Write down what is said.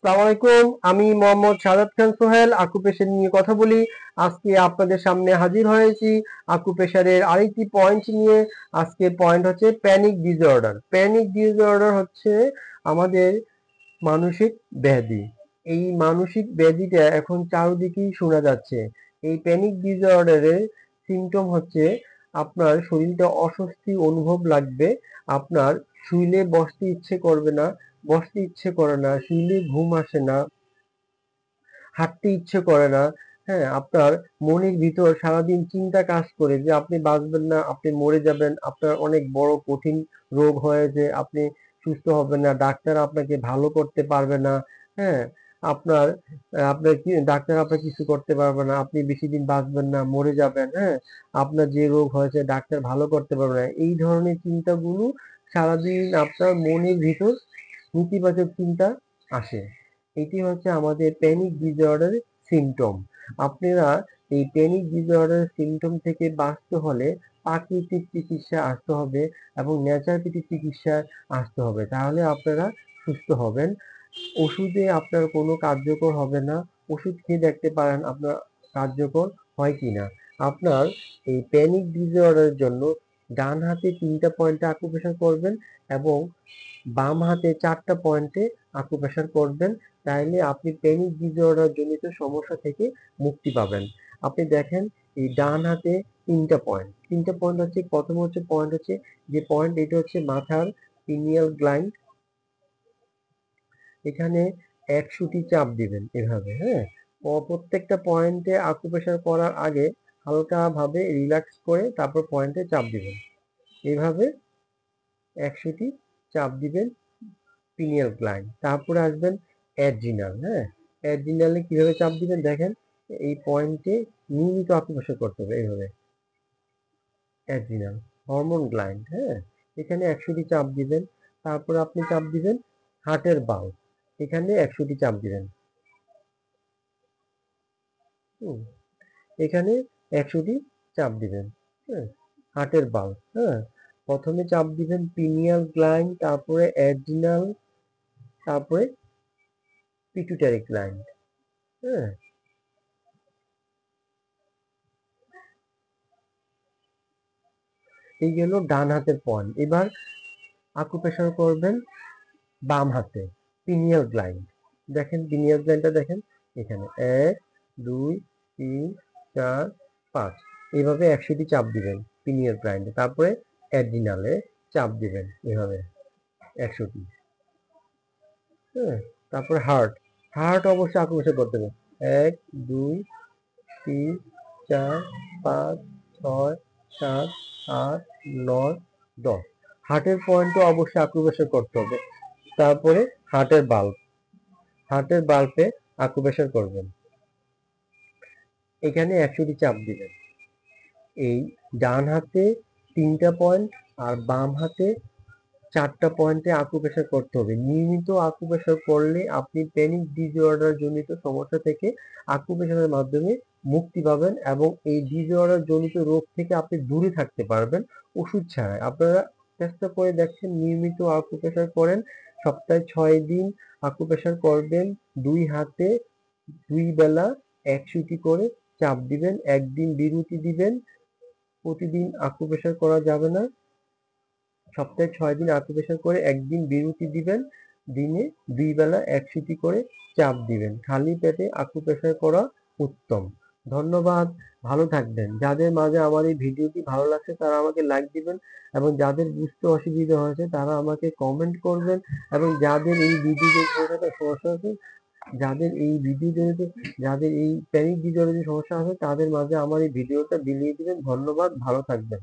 আসসালামু আলাইকুম। আমি মোহাম্মদ সাদাত খান সোহেল আকুপেশার নিয়ে কথা বলি। আজকে আপনাদের সামনে হাজির হয়েছি আকুপেশারের আরেকটি পয়েন্ট নিয়ে। আজকে পয়েন্ট হচ্ছে প্যানিক ডিসঅর্ডার। প্যানিক ডিসঅর্ডার হচ্ছে আমাদের মানসিক ব্যাধি। এই মানসিক ব্যাধিটা এখন চারদিকেই শোনা যাচ্ছে। এই প্যানিক ডিসঅর্ডারের সিমটম হচ্ছে আপনার শরীরটা অস্বস্তি অনুভব লাগবে, আপনার শুইলে বসতে ইচ্ছে করবে না, বসতে ইচ্ছে করে না, শুইলে ঘুম আসে না, হাঁটতে ইচ্ছে করে না। হ্যাঁ, আপনার মনের ভিতর সারাদিন চিন্তা কাজ করে যে আপনি বাঁচবেন না, আপনি মরে যাবেন, আপনার অনেক বড় কঠিন রোগ হয়েছে, আপনি সুস্থ হবেন না, ডাক্তার আপনাকে ভালো করতে পারবে না। হ্যাঁ, আপনার আপনার কি ডাক্তার আপনার কিছু করতে পারবে না, আপনি বেশি দিন বাঁচবেন না, মরে যাবেন। হ্যাঁ, আপনার যে রোগ হয়েছে ডাক্তার ভালো করতে পারবে না। এই ধরনের চিন্তাগুলো সারাদিন আপনার মনের ভিতর নেতিবাচক চিন্তা আসে। এটি হচ্ছে আমাদের প্যানিক ডিসঅর্ডার সিমটম। আপনারা এই প্যানিক ডিসঅর্ডার সিমটম থেকে বাঁচতে হলে প্রাকৃতিক চিকিৎসা আসতে হবে এবং ন্যাচারোপ্যাথি চিকিৎসায় আসতে হবে, তাহলে আপনারা সুস্থ হবেন। ওষুধে আপনার কোনো কার্যকর হবে না। ওষুধ খেয়ে দেখতে পারেন আপনার কার্যকর হয় কিনা। আপনার এই প্যানিক ডিসঅর্ডারের জন্য ডান হাতে 3টা পয়েন্টে আকুপ্রেশার করবেন এবং বাম হাতে 4টা পয়েন্টে আকুপ্রেশার করবেন। তাইলে আপনি প্যানিক ডিসঅর্ডার জনিত সমস্যা থেকে মুক্তি পাবেন। আপনি দেখেন এই ডান হাতে 3টা পয়েন্ট। 3টা পয়েন্ট হচ্ছে, প্রথম হচ্ছে পয়েন্ট হচ্ছে যে পয়েন্ট এটা হচ্ছে মাথার পিনিয়াল গ্ল্যান্ড। এখানে 100টি চাপ দিবেন এভাবে। হ্যাঁ, প্রত্যেকটা পয়েন্টে আকুপ্রেশার করার আগে হালকা ভাবে রিল্যাক্স করে তারপর পয়েন্টে চাপ দিবেন। এইভাবে 100টি চাপ দিবেন পিনিয়াল গ্ল্যান্ড। তারপরে আসবেন অ্যাড্রিনাল। হ্যাঁ, অ্যাড্রিনালে কিভাবে চাপ দিবেন দেখেন, এই পয়েন্টে নিয়মিত আকুপ্রেশার করতে হবে এইভাবে। Adrenal hormone gland. হ্যাঁ, এখানে 100টি চাপ দিবেন। তারপরে আপনি চাপ দিবেন হার্টের বাল্ব, এখানে 100টি চাপ দিবেন। হুম, এখানে 100টি চাপ দিবেন। হ্যাঁ, হার্টের বাল্ব। হ্যাঁ, প্রথমে চাপ দিবেন পিনিয়াল গ্ল্যান্ড, তারপরে অ্যাড্রিনাল, তারপরে পিটুইটারি গ্ল্যান্ড। হ্যাঁ, এই গেল ডান হাতের পয়েন্ট। এবার আকুপ্রেশার করবেন বাম হাতে পিনিয়াল গ্ল্যান্ড। দেখেন পিনিয়াল গ্ল্যান্ডটা দেখেন এখানে 1 2 3 4 5, এইভাবে 100টি চাপ দিবেন পিনিয়াল গ্ল্যান্ডে। তারপরে অ্যাড্রিনালে চাপ দিবেন এভাবে 100টি। হ্যাঁ, তারপরে হার্ট, হার্ট অবশ্যই আকুপ্রেশার করতে হবে 1 2 3 4 5 6 7 8 9 10। হার্টের পয়েন্টও অবশ্যই আকুপ্রেশার করতে হবে। তারপরে হার্টের বাল্ব, হার্টের বাল্বে আকুপ্রেশার করবেন। এখানে 100টি চাপ দিবেন। এই ডান হাতে 3টা পয়েন্ট আর বাম হাতে 4টা পয়েন্টে আকুপ্রেশার করতে হবে। নিয়মিত আকুপ্রেশার করলে আপনি প্যানিক ডিসঅর্ডার জনিত সমস্যা থেকে আকুপ্রেশারের মাধ্যমে মুক্তি পাবেন এবং এই ডিসঅর্ডার জনিত রোগ থেকে আপনি দূরে থাকতে পারবেন ওষুধ ছাড়াই। আপনারা চেষ্টা করে দেখেন, নিয়মিত আকুপ্রেশার করেন, সপ্তাহে 6 দিন আকুপ্রেশার করবেন। 2 হাতে 2 বেলা 100টি করে চাপ দিবেন, একদিন বিরতি দিবেন। প্রতিদিন আকুপ্রেশার করা যাবে না, সপ্তাহে 6 দিন আকুপ্রেশার করে একদিন বিরতি দিবেন। দিনে 2 বেলা 100টি করে চাপ দিবেন। খালি পেটে আকুপ্রেশার করা উত্তম। ধন্যবাদ, ভালো থাকবেন। যাদের মাঝে আমার এই ভিডিওটি ভালো লাগছে তারা আমাকে লাইক দিবেন এবং যাদের বুঝতে অসুবিধা হয়েছে তারা আমাকে কমেন্ট করবেন এবং যাদের এই ভিডিও সমস্যা আছে, যাদের এই ভিডিও জনিত, যাদের এই প্যানিক ডিসঅর্ডার সমস্যা আছে তাদের মাঝে আমার এই ভিডিওটা বিলিয়ে দিবেন। ধন্যবাদ, ভালো থাকবেন।